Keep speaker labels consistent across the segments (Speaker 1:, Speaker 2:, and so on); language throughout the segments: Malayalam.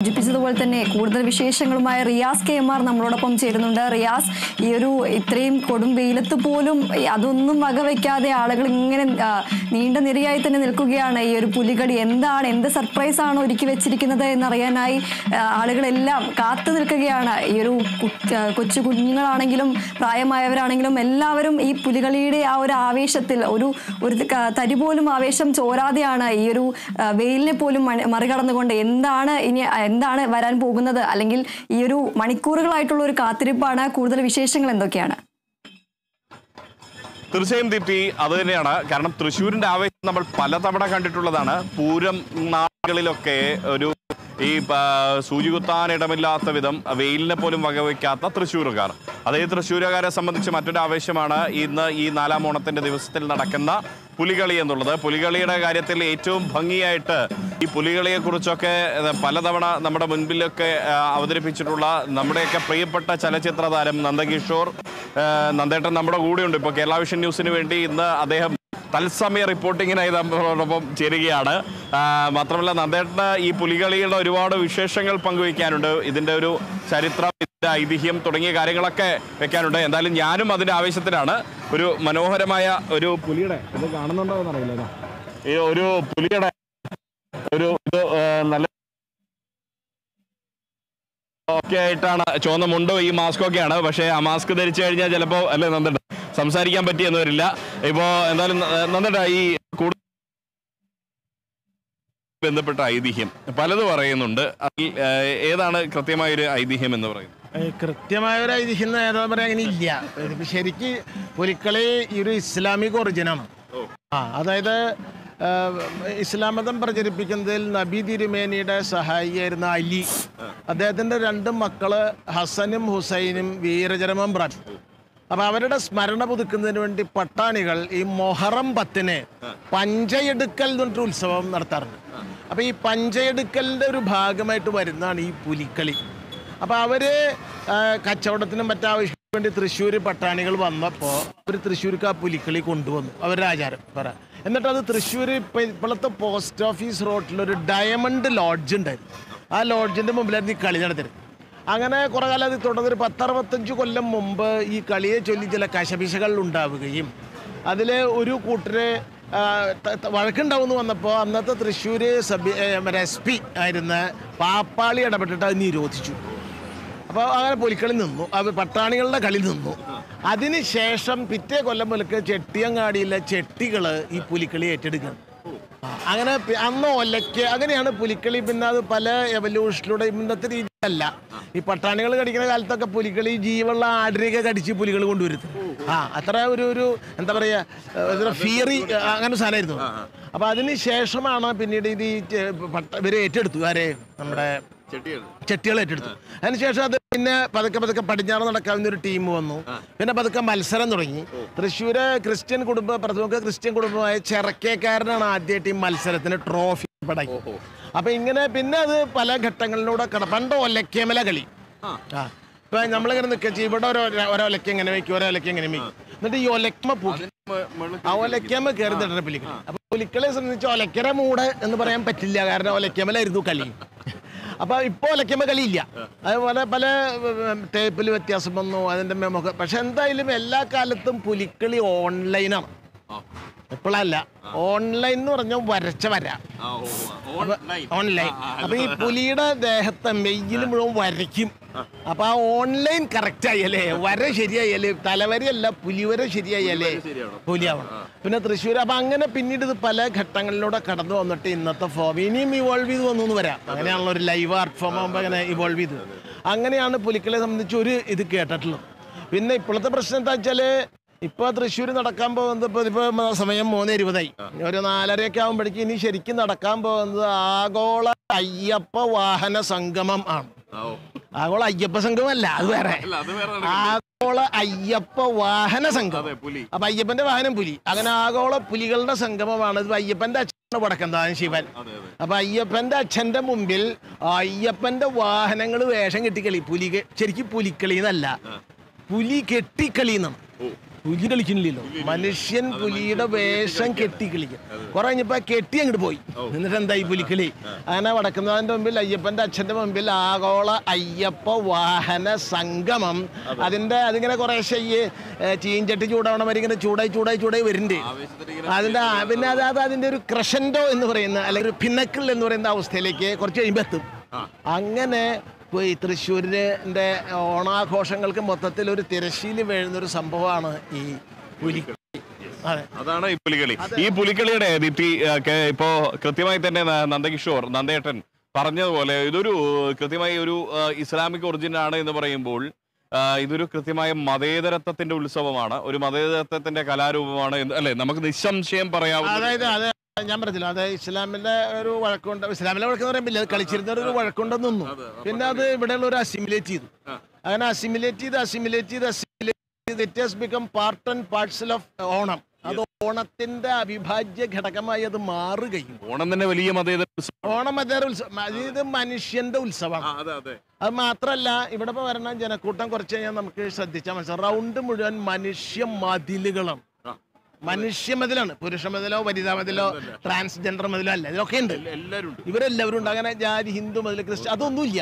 Speaker 1: സൂചിപ്പിച്ചതുപോലെ തന്നെ കൂടുതൽ വിശേഷങ്ങളുമായി റിയാസ് KMR നമ്മളോടൊപ്പം ചേരുന്നുണ്ട്. റിയാസ്, ഈ ഒരു ഇത്രയും കൊടും വെയിലത്ത് പോലും അതൊന്നും വകവെക്കാതെ ആളുകൾ ഇങ്ങനെ നീണ്ട നിരയായി തന്നെ നിൽക്കുകയാണ്. ഈ ഒരു പുലികളി എന്ത് സർപ്രൈസ് ആണ് ഒരുക്കി വെച്ചിരിക്കുന്നത് എന്നറിയാനായി ആളുകളെല്ലാം കാത്തു നിൽക്കുകയാണ്. ഈ ഒരു കൊച്ചു കുഞ്ഞുങ്ങളാണെങ്കിലും പ്രായമായവരാണെങ്കിലും എല്ലാവരും ഈ പുലികളിയുടെ ആ ഒരു ആവേശത്തിൽ ഒരു തരി പോലും ആവേശം ചോരാതെയാണ് ഈ ഒരു വെയിലിനെ പോലും മറികടന്നുകൊണ്ട് എന്താണ് വരാൻ പോകുന്നത്, അല്ലെങ്കിൽ ഈ ഒരു മണിക്കൂറുകളായിട്ടുള്ള ഒരു കാത്തിരിപ്പാണ്. കൂടുതൽ വിശേഷങ്ങൾ എന്തൊക്കെയാണ്?
Speaker 2: തീർച്ചയായും ദീപ്തി, അത് തന്നെയാണ്. കാരണം തൃശ്ശൂരിന്റെ ആവേശം നമ്മൾ പലതവണ കണ്ടിട്ടുള്ളതാണ്. പൂരം നാളുകളിലൊക്കെ ഒരു ഈ സൂചി കുത്താൻ ഇടമില്ലാത്ത വിധം വെയിലിനെ പോലും വകവയ്ക്കാത്ത തൃശ്ശൂരുകാർ. അതേ തൃശ്ശൂരുകാരെ സംബന്ധിച്ച് മറ്റൊരു ആവേശമാണ് ഇന്ന് ഈ 4-ാം ഓണത്തിന്റെ ദിവസത്തിൽ നടക്കുന്ന പുലികളി എന്നുള്ളത്. പുലികളിയുടെ കാര്യത്തിൽ ഏറ്റവും ഭംഗിയായിട്ട് ഈ പുലികളിയെ കുറിച്ചൊക്കെ പലതവണ നമ്മുടെ മുൻപിലൊക്കെ അവതരിപ്പിച്ചിട്ടുള്ള നമ്മുടെയൊക്കെ പ്രിയപ്പെട്ട ചലച്ചിത്ര താരം നന്ദകിഷോർ നന്ദേട്ടൻ നമ്മുടെ കൂടെയുണ്ട്. ഇപ്പോൾ കേരള വിഷൻ ന്യൂസിന് വേണ്ടി ഇന്ന് അദ്ദേഹം തത്സമയ റിപ്പോർട്ടിങ്ങിനായി നമ്മളോടൊപ്പം ചേരുകയാണ്. മാത്രമല്ല നന്ദേട്ടന് ഈ പുലികളിയുടെ ഒരുപാട് വിശേഷങ്ങൾ പങ്കുവയ്ക്കാനുണ്ട്. ഇതിൻ്റെ ഒരു ചരിത്രം, ഇതിൻ്റെ ഐതിഹ്യം തുടങ്ങിയ കാര്യങ്ങളൊക്കെ വെക്കാനുണ്ട്. എന്തായാലും ഞാനും അതിൻ്റെ ആവേശത്തിലാണ്. ഒരു മനോഹരമായ ഒരു പുലിയുടെ ഇത് കാണുന്നുണ്ടോ എന്നറിയില്ല. ഈ ഒരു പുലിയുടെ ഒരു ഇത് നല്ല ഒക്കെ ആയിട്ടാണ്. ചുവന്ന മുണ്ടോ ഈ മാസ്ക് ഒക്കെയാണ്. പക്ഷേ ആ മാസ്ക് ധരിച്ചു കഴിഞ്ഞാൽ ചിലപ്പോൾ അല്ലേ നന്ദേട്ട സംസാരിക്കാൻ പറ്റിയെന്ന് വരില്ല. ഇപ്പോ എന്തായാലും നന്ദേട്ട ഈ കൂടുതൽ ബന്ധപ്പെട്ട ഐതിഹ്യം പലത് പറയുന്നുണ്ട്. അതിൽ ഏതാണ് കൃത്യമായൊരു ഐതിഹ്യം എന്ന് പറയുന്നത്?
Speaker 3: കൃത്യമായൊരു ഐതിഹ്യം ഏതാ പറയാ അങ്ങനെ ഇല്ല. ശരിക്ക് പുലിക്കളി ഈ ഒരു ഇസ്ലാമിക് ഒറിജിനാണ്. അതായത് ഇസ്ലാം മതം പ്രചരിപ്പിക്കുന്നതിൽ നബി തിരുമേനിയുടെ സഹായിയായിരുന്ന അലി, അദ്ദേഹത്തിൻ്റെ 2 മക്കള് ഹസനും ഹുസൈനും വീരചരമം പ്രാപിച്ചു. അപ്പൊ അവരുടെ സ്മരണ പുതുക്കുന്നതിന് വേണ്ടി പട്ടാണികൾ ഈ മൊഹറം 10-ന് പഞ്ചയെടുക്കൽ എന്ന് പറഞ്ഞിട്ട് ഉത്സവം നടത്താറുണ്ട്. അപ്പൊ ഈ പഞ്ചയെടുക്കലിന്റെ ഒരു ഭാഗമായിട്ട് വരുന്നതാണ് ഈ പുലിക്കളി. അപ്പൊ അവര് കച്ചവടത്തിനും മറ്റാവശ്യത്തിനും വേണ്ടി തൃശ്ശൂർ പട്ടാണികൾ വന്നപ്പോൾ അവർ തൃശ്ശൂർക്ക് ആ പുലിക്കളി കൊണ്ടുവന്നു, അവരുടെ ആചാരം പറ. എന്നിട്ട് അത് തൃശ്ശൂർ ഇപ്പോഴത്തെ പോസ്റ്റ് ഓഫീസ് റോഡിലൊരു ഡയമണ്ട് ലോഡ്ജ് ഉണ്ടായിരുന്നു. ആ ലോഡ്ജിന്റെ മുമ്പിലായിരുന്നു ഈ കളി നടത്തിയത്. അങ്ങനെ കുറെ കാലം അത് തുടർന്ന് 10-65 കൊല്ലം മുമ്പ് ഈ കളിയെ ചൊല്ലി ചില കശപിശകൾ ഉണ്ടാവുകയും അതിൽ ഒരു കൂട്ടര് വഴക്കുണ്ടാവുമെന്ന് വന്നപ്പോൾ അന്നത്തെ തൃശ്ശൂർ SP ആയിരുന്ന പാപ്പാളി ഇടപെട്ടിട്ട് അത് നിരോധിച്ചു. അപ്പോൾ അങ്ങനെ പുലിക്കളി നിന്നു, അത് പട്ടാണികളുടെ കളി നിന്നു. അതിനുശേഷം പിറ്റേ കൊല്ലം മുതൽക്ക് ചെട്ടിയങ്ങാടിയിലെ ചെട്ടികൾ ഈ പുലിക്കളി ഏറ്റെടുക്കുന്നത്. അങ്ങനെ അന്ന് അങ്ങനെയാണ് പുലിക്കളി. പിന്നെ അത് പല എവല്യൂഷനിലൂടെ ഇന്നത്തെ രീതിയല്ല. ഈ പട്ടാണികൾ കടിക്കുന്ന കാലത്തൊക്കെ പുലിക്കളി ജീവുള്ള ആടിനെയൊക്കെ കടിച്ച് പുലികൾ കൊണ്ടുവരുന്നത്. അത്ര ഒരു എന്താ പറയുക, ഫിയറി അങ്ങനെ സാധനമായിരുന്നു. അപ്പൊ അതിന് ശേഷമാണ് പിന്നീട് ഇത് ഇവരെ ഏറ്റെടുത്തു. ആരെ? നമ്മുടെ ചെട്ടികൾ ഏറ്റെടുത്തു. അതിനുശേഷം അത് പിന്നെ പതുക്കെ പടിഞ്ഞാറ് നടക്കാവുന്ന ഒരു ടീം വന്നു. പിന്നെ പതുക്കെ മത്സരം തുടങ്ങി. തൃശ്ശൂര് പ്രമുഖ ക്രിസ്ത്യൻ കുടുംബമായ ചെറക്കേക്കാരനാണ് ആദ്യമായിട്ട് ഈ മത്സരത്തിന് ട്രോഫി പടക്കി. അപ്പൊ ഇങ്ങനെ പിന്നെ അത് പല ഘട്ടങ്ങളിലൂടെ പണ്ട് ഒലക്കേമല കളി. ഇപ്പൊ നമ്മളിങ്ങനെ നിൽക്കുക, ഇവിടെ ഒരൊലക്ക എങ്ങനെ വയ്ക്കും, ഒരൊലക്ക എങ്ങനെ വയ്ക്കും. എന്നിട്ട് ഈ ഒലക്കമ ആ ഒലക്കമ കയറി തട്ടുന്ന പുലിക്കളി. അപ്പൊ പുലിക്കളെ സംബന്ധിച്ച് ഒലക്കര മൂട് എന്ന് പറയാൻ പറ്റില്ല, കാരണം ഒലക്കമലായിരുന്നു കളി. അപ്പൊ ഇപ്പൊ ഒലക്കമ്മ കളിയില്ല. അതുപോലെ പല ടേപ്പിൽ വ്യത്യാസം വന്നു അതിന്റെ മുഖം. പക്ഷെ എന്തായാലും എല്ലാ കാലത്തും പുലിക്കളി ഓൺലൈനാണ്. ഇപ്പോഴല്ല, ഓൺലൈൻ എന്ന് പറഞ്ഞാൽ വരച്ച വര ഓൺലൈൻ. അപ്പൊ ഈ പുലിയുടെ ദേഹത്തെ മെയ്യിൽ മുഴുവൻ വരയ്ക്കും. അപ്പൊ ആ ഓൺലൈൻ കറക്റ്റ് ആയല്ലേ, വര ശരിയായല്ലേ, തലവരയല്ല പുലിവര ശരിയായല്ലേ പുലിയാവണം. പിന്നെ തൃശ്ശൂർ. അപ്പൊ അങ്ങനെ പിന്നീട് ഇത് പല ഘട്ടങ്ങളിലൂടെ കടന്നു വന്നിട്ട് ഇന്നത്തെ ഫോം ഇനിയും ഇവോൾവ് ചെയ്ത് വന്നു എന്ന് വരാം. അങ്ങനെയാണല്ലോ ഒരു ലൈവ് ആർട്ട് ഫോം ആകുമ്പോൾ അങ്ങനെ ഇവോൾവ് ചെയ്ത്. അങ്ങനെയാണ് പുലിക്കളെ സംബന്ധിച്ച് ഒരു ഇത് കേട്ടിട്ടുള്ളത്. പിന്നെ ഇപ്പോഴത്തെ പ്രശ്നം എന്താ വെച്ചാല്, ഇപ്പൊ തൃശ്ശൂർ നടക്കാൻ പോകുന്നത് ഇപ്പൊ സമയം 3:20 ഒരു 4:30 ആകുമ്പോഴേക്കും ഇനി ശരിക്കും നടക്കാൻ പോകുന്നത് ആഗോള അയ്യപ്പ വാഹന സംഗമം ആണ്. ആഗോള അയ്യപ്പ സംഗമല്ല, അത് വേറെ. ആഗോള അയ്യപ്പ വാഹന സംഗമം. അപ്പൊ അയ്യപ്പന്റെ വാഹനം പുലി. അങ്ങനെ ആഗോള പുലികളുടെ സംഗമമാണ്. ഇത് അയ്യപ്പന്റെ അച്ഛനെ വടക്കന്താൻ ശിവൻ. അപ്പൊ അയ്യപ്പന്റെ അച്ഛന്റെ മുമ്പിൽ അയ്യപ്പന്റെ വാഹനങ്ങൾ വേഷം കെട്ടിക്കളി. ശരിക്കും പുലിക്കളി എന്നല്ല, പുലി കെട്ടിക്കളി എന്നാണ്. പുലി കളിക്കുന്നില്ലല്ലോ. മനുഷ്യൻ പുലിയുടെ വേഷം കെട്ടി കളിക്കും. കുറെ കഴിഞ്ഞപ്പോ കെട്ടി അങ്ങോട്ട് പോയി. എന്നിട്ട് എന്തായി പുലിക്കളി? അങ്ങനെ വടക്കുന്നതിന്റെ മുമ്പിൽ അയ്യപ്പന്റെ അച്ഛന്റെ മുമ്പിൽ ആഗോള അയ്യപ്പ വാഹന സംഗമം. അതിങ്ങനെ കുറേശ്ശെ ചീഞ്ചട്ടി ചൂടാവണ മാതിരി ഇങ്ങനെ ചൂടായി വരുന്നുണ്ട്. പിന്നെ അതിന്റെ ഒരു ക്രഷൻഡോ എന്ന് പറയുന്ന അല്ലെങ്കിൽ ഒരു പിന്നക്കിൾ എന്ന് പറയുന്ന അവസ്ഥയിലേക്ക് കുറച്ച് കഴിയുമ്പോൾ എത്തും. അങ്ങനെ ഈ തൃശ്ശൂരിന്റെ ഓണാഘോഷങ്ങൾക്ക് മൊത്തത്തിൽ ഒരു തിരശ്ശീല വീഴുന്നൊരു സംഭവമാണ് ഈ പുലിക്കളി.
Speaker 2: അതാണ് ഈ പുലികളി. ഈ പുലിക്കളിയുടെ ഇപ്പോ കൃത്യമായി തന്നെ നന്ദേട്ടൻ പറഞ്ഞതുപോലെ ഇതൊരു കൃത്യമായി ഒരു ഇസ്ലാമിക് ഒറിജിൻ ആണ് എന്ന് പറയുമ്പോൾ ഇതൊരു കൃത്യമായ മതേതരത്വത്തിന്റെ ഉത്സവമാണ്, ഒരു മതേതരത്വത്തിന്റെ കലാരൂപമാണ് അല്ലെ, നമുക്ക് നിസ്സംശയം പറയാം.
Speaker 3: അതായത് ഞാൻ പറഞ്ഞില്ല, അത് ഇസ്ലാമിന്റെ ഒരു വഴക്കുണ്ട്. ഇസ്ലാമിലെ വഴക്കെന്ന് പറയുമ്പോൾ അത് കളിച്ചിരുന്ന ഒരു വഴക്കുണ്ടെന്ന് നിന്നു. പിന്നെ അത് ഇവിടെയുള്ള ഒരു അസിമുലേറ്റ് ചെയ്തു. അങ്ങനെ അസിമുലേറ്റ് ചെയ്ത് it has become part and parcel of Onam. അത് ഓണത്തിന്റെ അവിഭാജ്യ ഘടകമായി അത് മാറുകയും.
Speaker 2: ഓണം തന്നെ വലിയ
Speaker 3: ഓണം മതേതര ഉത്സവം, ഇത് മനുഷ്യന്റെ ഉത്സവമാണ്. അത് മാത്രല്ല ഇവിടെ ഇപ്പൊ വരണ ജനക്കൂട്ടം കുറച്ച് കഴിഞ്ഞാൽ നമുക്ക് ശ്രദ്ധിച്ചാൽ മനസ്സിലാവും, റൗണ്ട് മുഴുവൻ മനുഷ്യ മതിലുകളാണ്. മനുഷ്യ മതിലാണ്. പുരുഷ മതിലോ വനിതാ മതിലോ ട്രാൻസ്ജെൻഡർ മതിലോ അല്ല, ഇതിലൊക്കെ ഉണ്ട്. ഇവരെല്ലാവരും ഉണ്ട്. അങ്ങനെ ജാതി, ഹിന്ദു മതിൽ, ക്രിസ്ത്യൻ അതൊന്നുമില്ല.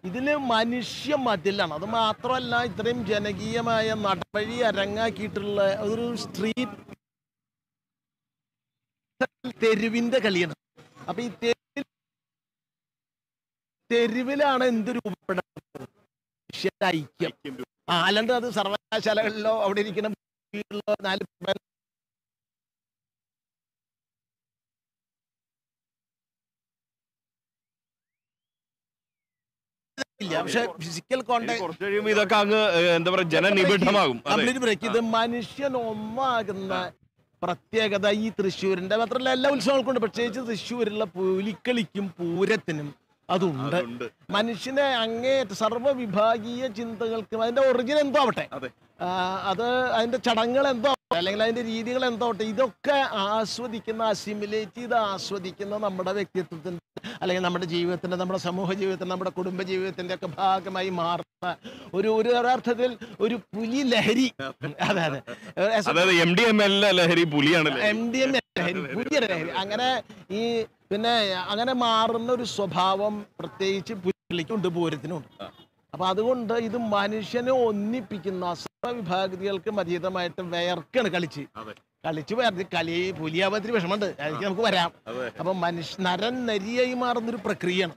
Speaker 3: ഇതില് മനുഷ്യ മതിലാണ്. അത് മാത്രമല്ല ഇത്രയും ജനകീയമായ നടവഴി അരങ്ങാക്കിയിട്ടുള്ള ഒരു സ്ട്രീറ്റ് തെരുവിന്റെ കളിയാണ്. അപ്പൊ ഈ തെരുവിലാണ് എന്ത് രൂപപ്പെടുന്നത്? മനുഷ്യന്റെ ഐക്യം. അല്ലാണ്ട് അത് സർവകലാശാലകളിലോ അവിടെ ഇരിക്കുന്ന നാല് പക്ഷെ ഫിസിക്കൽ കോണ്ടാക്ട്
Speaker 2: ഇതൊക്കെ അങ്ങ് എന്താ പറയുക ജനനിബിഡമാകും.
Speaker 3: ഇത് മനുഷ്യൻ ഒന്നാകുന്ന പ്രത്യേകത ഈ തൃശ്ശൂരിന്റെ മാത്രമല്ല എല്ലാ ഉത്സവങ്ങൾക്കും ഉണ്ട്. പ്രത്യേകിച്ച് തൃശ്ശൂരിലുള്ള പുലിക്കളിക്കും പൂരത്തിനും അതുണ്ട്. മനുഷ്യനെ അങ്ങേയറ്റ സർവ്വവിഭാഗീയ ചിന്തകൾക്കും അതിന്റെ ഒറിജിൻ എന്തോ ആവട്ടെ, അത് അതിന്റെ ചടങ്ങുകൾ എന്തോ അല്ലെങ്കിൽ അതിന്റെ രീതികൾ എന്തോ ആവട്ടെ, ഇതൊക്കെ ആസ്വദിക്കുന്ന, അസിമുലേറ്റ് ചെയ്ത് ആസ്വദിക്കുന്ന നമ്മുടെ വ്യക്തിത്വത്തിന്റെ അല്ലെങ്കിൽ നമ്മുടെ ജീവിതത്തിന്റെ, നമ്മുടെ സമൂഹ ജീവിതത്തിന്റെ, നമ്മുടെ കുടുംബ ജീവിതത്തിന്റെ ഒക്കെ ഭാഗമായി മാറുന്ന ഒരു അർത്ഥത്തിൽ ഒരു പുലി ലഹരി. അതെ
Speaker 2: MDMA ലഹരി പുലിയാണ്.
Speaker 3: പുലിയുടെ ലഹരി. അങ്ങനെ ഈ പിന്നെ അങ്ങനെ മാറുന്ന ഒരു സ്വഭാവം പ്രത്യേകിച്ച് പുലിക്കുണ്ട്, പൂരത്തിനുണ്ട്. അപ്പൊ അതുകൊണ്ട് ഇത് മനുഷ്യനെ ഒന്നിപ്പിക്കുന്ന സർവ്വവിഭാഗികൾക്ക് അതീതമായിട്ട് വേർക്കാണ് കളിച്ച് പുലിയാപത്തിന് വിഷമമുണ്ട്, അതിലേക്ക് നമുക്ക് വരാം. അപ്പൊ നരൻ നരിയായി മാറുന്നൊരു പ്രക്രിയയാണ്.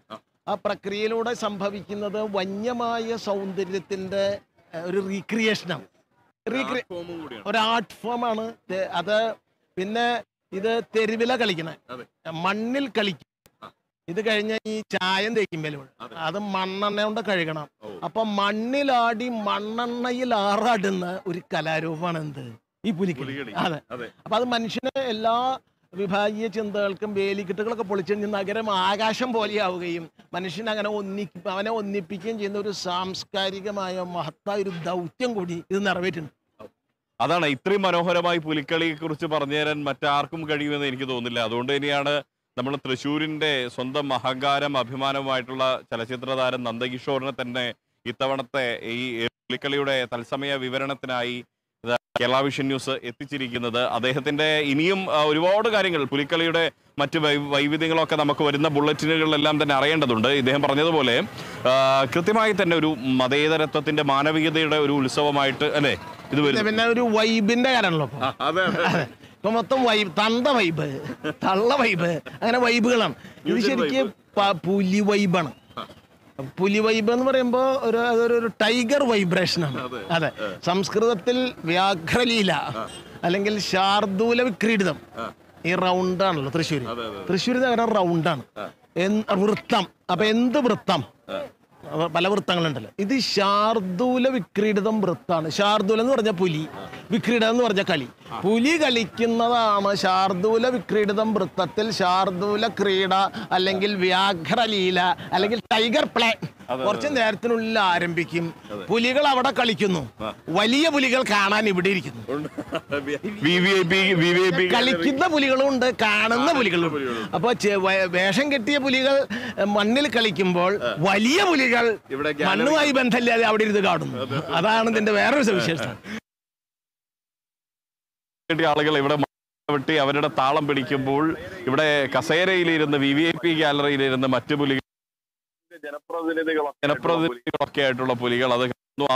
Speaker 3: ആ പ്രക്രിയയിലൂടെ സംഭവിക്കുന്നത് വന്യമായ സൗന്ദര്യത്തിന്റെ ഒരു റീക്രിയേഷനാണ്, ഒരു ആർട്ട് ഫോമാണ് അത്. പിന്നെ ഇത് തെരുവില കളിക്കണ, മണ്ണിൽ കളിക്കും. ഇത് കഴിഞ്ഞ ഈ ചായം തേക്കുമ്പോൾ അത് മണ്ണെണ്ണ കൊണ്ട് കഴുകണം. അപ്പൊ മണ്ണിലാടി മണ്ണെണ്ണയിൽ ആറാടുന്ന ഒരു കലാരൂപമാണ് എന്ത് ഈ പുലിക്കളി. അതെ. അപ്പൊ അത് മനുഷ്യന് എല്ലാ വിഭാഗീയ ചിന്തകൾക്കും വേലിക്കെട്ടുകളൊക്കെ പൊളിച്ച് നഗരം ആകാശം പോലെയാവുകയും മനുഷ്യൻ അങ്ങനെ അവനെ ഒന്നിപ്പിക്കുകയും ചെയ്യുന്ന ഒരു സാംസ്കാരികമായ മഹത്തായ ഒരു ദൗത്യം കൂടി ഇത് നിറവേറ്റുന്നു.
Speaker 2: അതാണ് ഇത്രയും മനോഹരമായി പുലിക്കളിയെ കുറിച്ച് പറഞ്ഞു തരാൻ മറ്റാർക്കും കഴിയുമെന്ന് എനിക്ക് തോന്നുന്നില്ല. അതുകൊണ്ട് തന്നെയാണ് നമ്മൾ തൃശ്ശൂരിന്റെ സ്വന്തം അഹങ്കാരം, അഭിമാനവുമായിട്ടുള്ള ചലച്ചിത്ര താരം നന്ദകിഷോറിനെ തന്നെ ഇത്തവണത്തെ ഈ പുലിക്കളിയുടെ തത്സമയ വിവരണത്തിനായി കേരള വിഷൻ ന്യൂസ് എത്തിച്ചിരിക്കുന്നത്. അദ്ദേഹത്തിന്റെ ഇനിയും ഒരുപാട് കാര്യങ്ങൾ പുലിക്കളിയുടെ മറ്റ് വൈവിധ്യങ്ങളൊക്കെ നമുക്ക് വരുന്ന ബുള്ളറ്റിനുകളിലെല്ലാം തന്നെ അറിയേണ്ടതുണ്ട്. ഇദ്ദേഹം പറഞ്ഞതുപോലെ കൃത്യമായി തന്നെ ഒരു മതേതരത്വത്തിന്റെ, മാനവികതയുടെ ഒരു ഉത്സവമായിട്ട് അല്ലേ ഇത് വരുന്നത്.
Speaker 3: പിന്നെ ഒരു വൈബിന്റെ കാര്യമാണല്ലോ ഇപ്പൊ മൊത്തം വൈബ്, തന്ത വൈബ്, തള്ള വൈബ്, അങ്ങനെ വൈബുകളാണ്. ഇത് ശരിക്കും പുലി വൈബാണ്. പുലി വൈബ് എന്ന് പറയുമ്പോ അതൊരു ടൈഗർ വൈബ്രേഷനാണ്. അതെ, സംസ്കൃതത്തിൽ വ്യാഘ്രലീല അല്ലെങ്കിൽ ശാർദൂല വിക്രീഡിതം ഈ റൗണ്ടാണല്ലോ തൃശ്ശൂർ അങ്ങനെ റൗണ്ടാണ്, വൃത്തം. അപ്പൊ എന്ത് വൃത്തം, പല വൃത്തങ്ങളുണ്ടല്ലോ. ഇത് ശാർദൂല വിക്രീഡിതം വൃത്താണ്. ശാർദൂല എന്ന് പറഞ്ഞ പുലി, വിക്രീഡം എന്ന് പറഞ്ഞ കളി. പുലി കളിക്കുന്നതാണ് ശാർദൂല വിക്രീഡിതം വൃത്തത്തിൽ ശാർദൂല ക്രീഡ അല്ലെങ്കിൽ വ്യാഘ്രലീല അല്ലെങ്കിൽ ടൈഗർ പ്ലേ കുറച്ച് നേരത്തിനുള്ളിൽ ആരംഭിക്കും. പുലികൾ അവിടെ കളിക്കുന്നു, വലിയ പുലികൾ കാണാൻ ഇവിടെ ഇരിക്കുന്നു. കളിക്കുന്ന പുലികളും ഉണ്ട്, കാണുന്ന പുലികളും. അപ്പൊ വേഷം കെട്ടിയ പുലികൾ മണ്ണിൽ കളിക്കുമ്പോൾ വലിയ പുലികൾ മണ്ണുമായി ബന്ധമില്ലാതെ അവിടെ ഇരുന്ന് കാണുന്നു. അതാണ് ഇതിന്റെ വേറൊരു സവിശേഷത.
Speaker 2: ആളുകൾ ഇവിടെ വെട്ടി അവരുടെ താളം പിടിക്കുമ്പോൾ ഇവിടെ കസേരയിലിരുന്ന് VIP ഗാലറിയിലിരുന്ന് മറ്റു പുലികൾ ജനപ്രതിനിധികളൊക്കെ ആയിട്ടുള്ള പുലികൾ അത്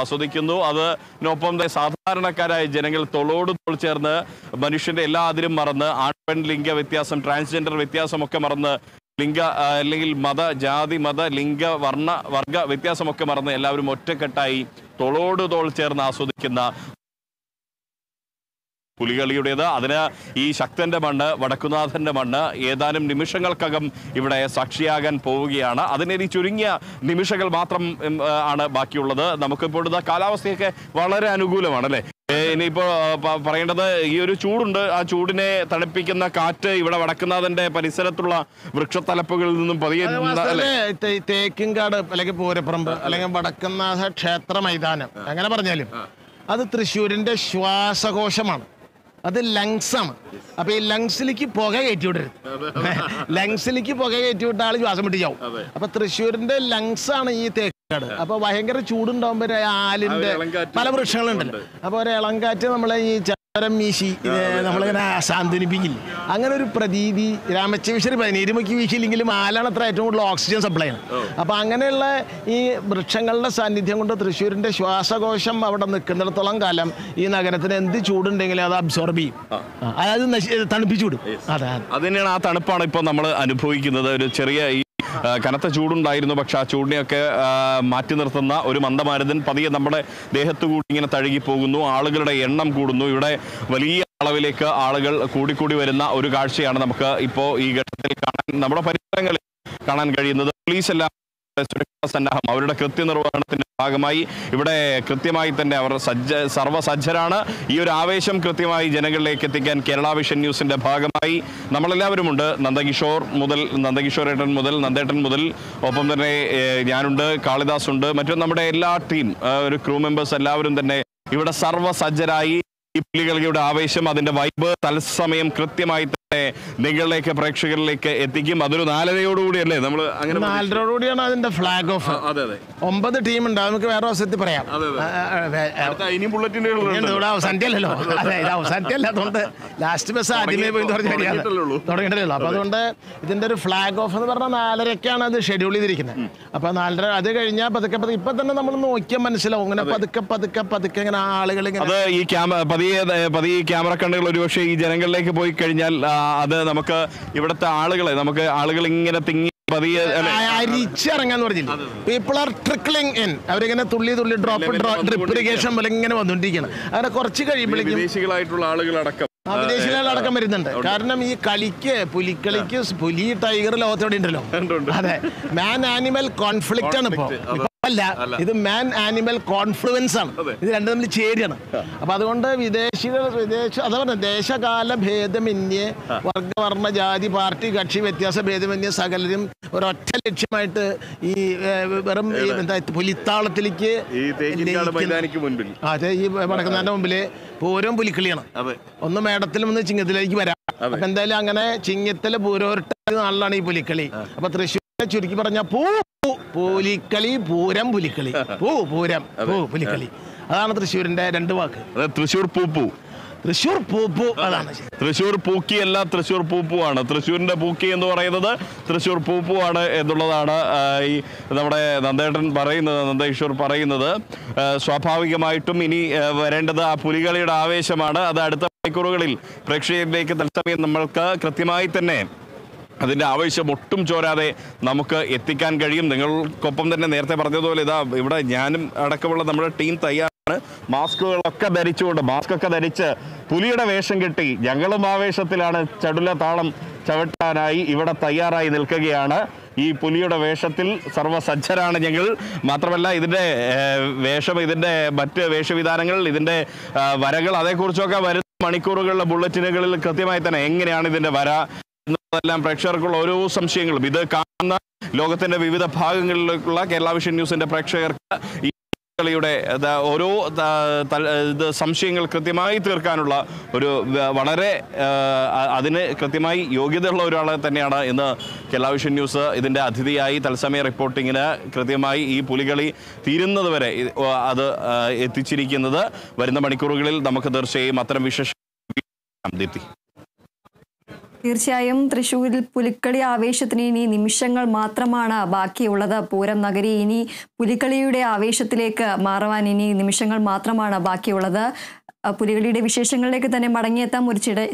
Speaker 2: ആസ്വദിക്കുന്നു. അതിനൊപ്പം സാധാരണക്കാരായ ജനങ്ങൾ തോളോട് തോൾ ചേർന്ന് മനുഷ്യന്റെ എല്ലാ അതിരും മറന്ന് ആൺപെൺ ലിംഗ വ്യത്യാസം, ട്രാൻസ്ജെൻഡർ വ്യത്യാസമൊക്കെ മറന്ന് ലിംഗ അല്ലെങ്കിൽ ജാതി മത ലിംഗ വർഗ വ്യത്യാസമൊക്കെ മറന്ന് എല്ലാവരും ഒറ്റക്കെട്ടായി തോളോട് തോൾ ചേർന്ന് ആസ്വദിക്കുന്ന പുലികളിയുടേത്. അതിന് ഈ ശക്തന്റെ മണ്ണ്, വടക്കുനാഥന്റെ മണ്ണ് ഏതാനും നിമിഷങ്ങൾക്കകം ഇവിടെ സാക്ഷിയാകാൻ പോവുകയാണ്. അതിന് ചുരുങ്ങിയ നിമിഷങ്ങൾ മാത്രം ആണ് ബാക്കിയുള്ളത്. നമുക്കിപ്പോൾ കാലാവസ്ഥയൊക്കെ വളരെ അനുകൂലമാണ് അല്ലേ? ഇനിയിപ്പോ പറയേണ്ടത് ഈ ഒരു ചൂടുണ്ട്, ആ ചൂടിനെ തണുപ്പിക്കുന്ന കാറ്റ് ഇവിടെ വടക്കുന്നാഥന്റെ പരിസരത്തുള്ള വൃക്ഷത്തലപ്പുകളിൽ നിന്നും പതിയെ
Speaker 3: തേക്കിൻകാട് അല്ലെങ്കിൽ പൂരപ്പറമ്പ് അല്ലെങ്കിൽ വടക്കുന്നാഥ ക്ഷേത്ര മൈതാനം അങ്ങനെ പറഞ്ഞാലും അത് തൃശ്ശൂരിന്റെ ശ്വാസകോശമാണ്. അത് ലങ്സാണ്. അപ്പൊ ഈ ലങ്സിലേക്ക് പുക കയറ്റി വിടരുത്. ലങ്സിലേക്ക് പുക കയറ്റി വിട്ട ആള് ശ്വാസം മുട്ടിച്ചാവും. അപ്പൊ തൃശ്ശൂരിന്റെ ലങ്സ് ആണ് ഈ തേക്കാട്. അപ്പൊ ഭയങ്കര ചൂടുണ്ടാവുമ്പോ ആലിന്റെ പല വൃക്ഷങ്ങളുണ്ടല്ലോ. അപ്പൊ ഒരു ഇളങ്കാറ്റ് നമ്മളെ ഈ ചരം വീശി നമ്മളിങ്ങനെ സാന്ത്വനിപ്പിക്കില്ല. അങ്ങനെ ഒരു പ്രതീതി രാമച്ചേശ്വരി പതിനേരുമയ്ക്ക് വീശിയില്ലെങ്കിലും ആലാണ് അത്ര ഏറ്റവും കൂടുതൽ ഓക്സിജൻ സപ്ലൈ ആണ്. അപ്പൊ അങ്ങനെയുള്ള ഈ വൃക്ഷങ്ങളുടെ സാന്നിധ്യം കൊണ്ട് തൃശ്ശൂരിന്റെ ശ്വാസകോശം അവിടെ നിൽക്കുന്നിടത്തോളം കാലം ഈ നഗരത്തിന് എന്ത് ചൂടുണ്ടെങ്കിലും അത് അബ്സോർബ് ചെയ്യും, അതായത് തണുപ്പിച്ചു വിടും. അതെ,
Speaker 2: അത് തന്നെയാണ്. ആ തണുപ്പാണ് ഇപ്പോൾ നമ്മൾ അനുഭവിക്കുന്നത്. ഒരു ചെറിയ കനത്ത ചൂടുണ്ടായിരുന്നു, പക്ഷെ ആ ചൂടിനെയൊക്കെ മാറ്റി നിർത്തുന്ന ഒരു മന്ദമാരുതൻ പതിയെ നമ്മുടെ ദേഹത്തു കൂടി ഇങ്ങനെ തഴുകി പോകുന്നു. ആളുകളുടെ എണ്ണം കൂടുന്നു. ഇവിടെ വലിയ അളവിലേക്ക് ആളുകൾ കൂടിക്കൂടി വരുന്ന ഒരു കാഴ്ചയാണ് നമുക്ക് ഇപ്പോൾ ഈ ഘട്ടത്തിൽ നമ്മുടെ പരിസരങ്ങളിൽ കാണാൻ കഴിയുന്നത്. പോലീസ് എല്ലാം സുരക്ഷാ സന്നാഹം അവരുടെ കൃത്യനിർവഹണത്തിന്റെ ഭാഗമായി ഇവിടെ കൃത്യമായി തന്നെ അവർ സർവ്വസജ്ജരാണ്. ഈ ഒരു ആവേശം കൃത്യമായി ജനങ്ങളിലേക്ക് എത്തിക്കാൻ കേരള വിഷൻ ന്യൂസിന്റെ ഭാഗമായി നമ്മളെല്ലാവരും ഉണ്ട്. നന്ദകിഷോറേട്ടൻ മുതൽ നന്ദേട്ടൻ മുതൽ ഒപ്പം തന്നെ ഞാനുണ്ട്, കാളിദാസ് ഉണ്ട്, മറ്റും നമ്മുടെ എല്ലാ ടീം ഒരു ക്രൂ മെമ്പേഴ്സ് എല്ലാവരും തന്നെ ഇവിടെ സർവ്വസജ്ജരായി ഈ പുലികളിയുടെ ആവേശം അതിന്റെ വൈബ് തത്സമയം കൃത്യമായി തന്നെ നിങ്ങളിലേക്ക് പ്രേക്ഷകരിലേക്ക് എത്തിക്കും. അതൊരു 4:30 നമ്മൾ അങ്ങനെ
Speaker 3: 4:30 അതിന്റെ ഫ്ലാഗ് ഓഫ്. 9 ടീം ഉണ്ട്, നമുക്ക് വേറെ അവസരത്തിൽ പറയാം. അവസാനത്തിയല്ലോ, അവസാനത്തിയല്ല. അതുകൊണ്ട് ലാസ്റ്റ് ബസ് ആദ്യമേ പോയി തുടങ്ങിയിട്ടല്ലോ. അപ്പൊ അതുകൊണ്ട് ഇതിന്റെ ഒരു ഫ്ലാഗ് ഓഫ് എന്ന് പറഞ്ഞാൽ 4:30 അത് ഷെഡ്യൂൾ ചെയ്തിരിക്കുന്നത്. അപ്പൊ 4:30 അത് കഴിഞ്ഞാൽ പതുക്കെ ഇപ്പൊ തന്നെ നമ്മൾ നോക്കിയാൽ മനസ്സിലാവും. ഇങ്ങനെ പതുക്കെ ഇങ്ങനെ ആളുകൾ
Speaker 2: ഈ ക്യാമറ കണ്ണുകൾ ഒരുപക്ഷെ ഈ ജനങ്ങളിലേക്ക് പോയി കഴിഞ്ഞാൽ അത് നമുക്ക് ഇവിടുത്തെ ആളുകൾ ഇങ്ങനെ തിങ്ങി
Speaker 3: അരിച്ചിറങ്ങാന്ന് പറഞ്ഞില്ല. People are trickling in. അവരിങ്ങനെ തുള്ളി ഡ്രിപ്പ് ഇറിഗേഷൻ പോലെ ഇങ്ങനെ വന്നുകൊണ്ടിരിക്കുകയാണ്. അങ്ങനെ കുറച്ച് കഴിയുമ്പോഴേക്കും
Speaker 2: വിദേശികളായിട്ടുള്ള ആളുകളടക്കം
Speaker 3: വിദേശികളടക്കം വരുന്നുണ്ട്. കാരണം ഈ പുലിക്കളിക്ക് പുലി ടൈഗർ ലോകത്തോടെ ഉണ്ടല്ലോ. അതെ, മാൻ ആനിമൽ കോൺഫ്ലിക്റ്റ് ആണ് ഇപ്പോ. അല്ല, ഇത് മാൻ ആനിമൽ കോൺഫ്ലുവൻസ് ആണ്. ഇത് രണ്ടും തമ്മിൽ ചേരിയാണ്. അപ്പൊ അതുകൊണ്ട് അതാ പറഞ്ഞ ദേശകാല ഭേദമന്യേ വർഗവർണ്ണ ജാതി പാർട്ടി കക്ഷി വ്യത്യാസ ഭേദമന്യേ സകലരും ഒരൊറ്റ ലക്ഷ്യമായിട്ട് ഈ വെറും പുലിത്താളത്തിലേക്ക് അതെ ഈ വടക്കുന്നതിന്റെ മുമ്പില് പൂരം പുലിക്കളിയാണ്. ഒന്ന് മേടത്തിലും ഒന്ന് ചിങ്ങത്തിലേക്ക് വരാം. അപ്പൊ എന്തായാലും അങ്ങനെ ചിങ്ങത്തിലെ പൂരോട്ട നാളിലാണ് ഈ പുലിക്കളി. അപ്പൊ തൃശ്ശൂർ ചുരുക്കി പറഞ്ഞ പുലിക്കളി, പൂരം, പുലിക്കളി, പൂരം, പുലിക്കളി. അതാണ് തൃശ്ശൂരിന്റെ 2 വാക്ക്.
Speaker 2: തൃശ്ശൂർ പൂപ്പു,
Speaker 3: തൃശ്ശൂർ പൂപ്പു. അതാണ്
Speaker 2: തൃശ്ശൂർ പൂക്കിയല്ല, തൃശ്ശൂർ പൂപ്പുവാണ്. തൃശ്ശൂരിന്റെ പൂക്കി എന്ന് പറയുന്നത് തൃശ്ശൂർ പൂപ്പുവാണ് എന്നുള്ളതാണ് ഈ നമ്മുടെ നന്ദകിഷോർ പറയുന്നത്. സ്വാഭാവികമായിട്ടും ഇനി വരേണ്ടത് ആ പുലികളിയുടെ ആവേശമാണ്. അത് അടുത്ത മണിക്കൂറുകളിൽ പ്രേക്ഷകരിലേക്ക് തത്സമയം നമ്മൾക്ക് കൃത്യമായി തന്നെ അതിൻ്റെ ആവശ്യം ഒട്ടും ചോരാതെ നമുക്ക് എത്തിക്കാൻ കഴിയും. നിങ്ങൾക്കൊപ്പം തന്നെ നേരത്തെ പറഞ്ഞതുപോലെ ഇവിടെ ഞാനും അടക്കമുള്ള നമ്മുടെ ടീം തയ്യാറാണ്. മാസ്കൊക്കെ ധരിച്ച് പുലിയുടെ വേഷം കെട്ടി ഞങ്ങളും ആവേശത്തിലാണ്. ചടുല താളം ചവിട്ടാനായി ഇവിടെ തയ്യാറായി നിൽക്കുകയാണ്. ഈ പുലിയുടെ വേഷത്തിൽ സർവ്വസജ്ജരാണ് ഞങ്ങൾ. മാത്രമല്ല ഇതിൻ്റെ വേഷം, ഇതിൻ്റെ മറ്റ് വേഷവിധാനങ്ങൾ, ഇതിൻ്റെ വരകൾ, അതേക്കുറിച്ചൊക്കെ വരുന്ന മണിക്കൂറുകളിലെ ബുള്ളറ്റിനുകളിൽ കൃത്യമായി തന്നെ എങ്ങനെയാണ് ഇതിൻ്റെ വര എന്നതെല്ലാം പ്രേക്ഷകർക്കുള്ള ഓരോ സംശയങ്ങളും ഇത് കാണുന്ന ലോകത്തിന്റെ വിവിധ ഭാഗങ്ങളിലേക്കുള്ള കേരള വിഷൻ ന്യൂസിന്റെ പ്രേക്ഷകർക്ക് ഈ കളിയുടെ ഓരോ സംശയങ്ങൾ കൃത്യമായി തീർക്കാനുള്ള ഒരു വളരെ അതിന് കൃത്യമായി യോഗ്യതയുള്ള ഒരാളെ തന്നെയാണ് ഇന്ന് കേരള വിഷൻ ന്യൂസ് ഇതിൻ്റെ അതിഥിയായി തത്സമയ റിപ്പോർട്ടിങ്ങിന് കൃത്യമായി ഈ പുലികളി തീരുന്നത് വരെ അത് എത്തിച്ചിരിക്കുന്നത്. വരുന്ന മണിക്കൂറുകളിൽ നമുക്ക് തീർച്ചയായും അത്തരം വിശേഷ ദീപ്തി.
Speaker 1: തീർച്ചയായും തൃശ്ശൂരിൽ പുലിക്കളി ആവേശത്തിന് ഇനി നിമിഷങ്ങൾ മാത്രമാണ് ബാക്കിയുള്ളത്. പൂരം നഗരി ഇനി പുലിക്കളിയുടെ ആവേശത്തിലേക്ക് മാറുവാൻ ഇനി നിമിഷങ്ങൾ മാത്രമാണ് ബാക്കിയുള്ളത്. പുലികളിയുടെ വിശേഷങ്ങളിലേക്ക് തന്നെ മടങ്ങിയെത്താം. ഒരു ചെറിയ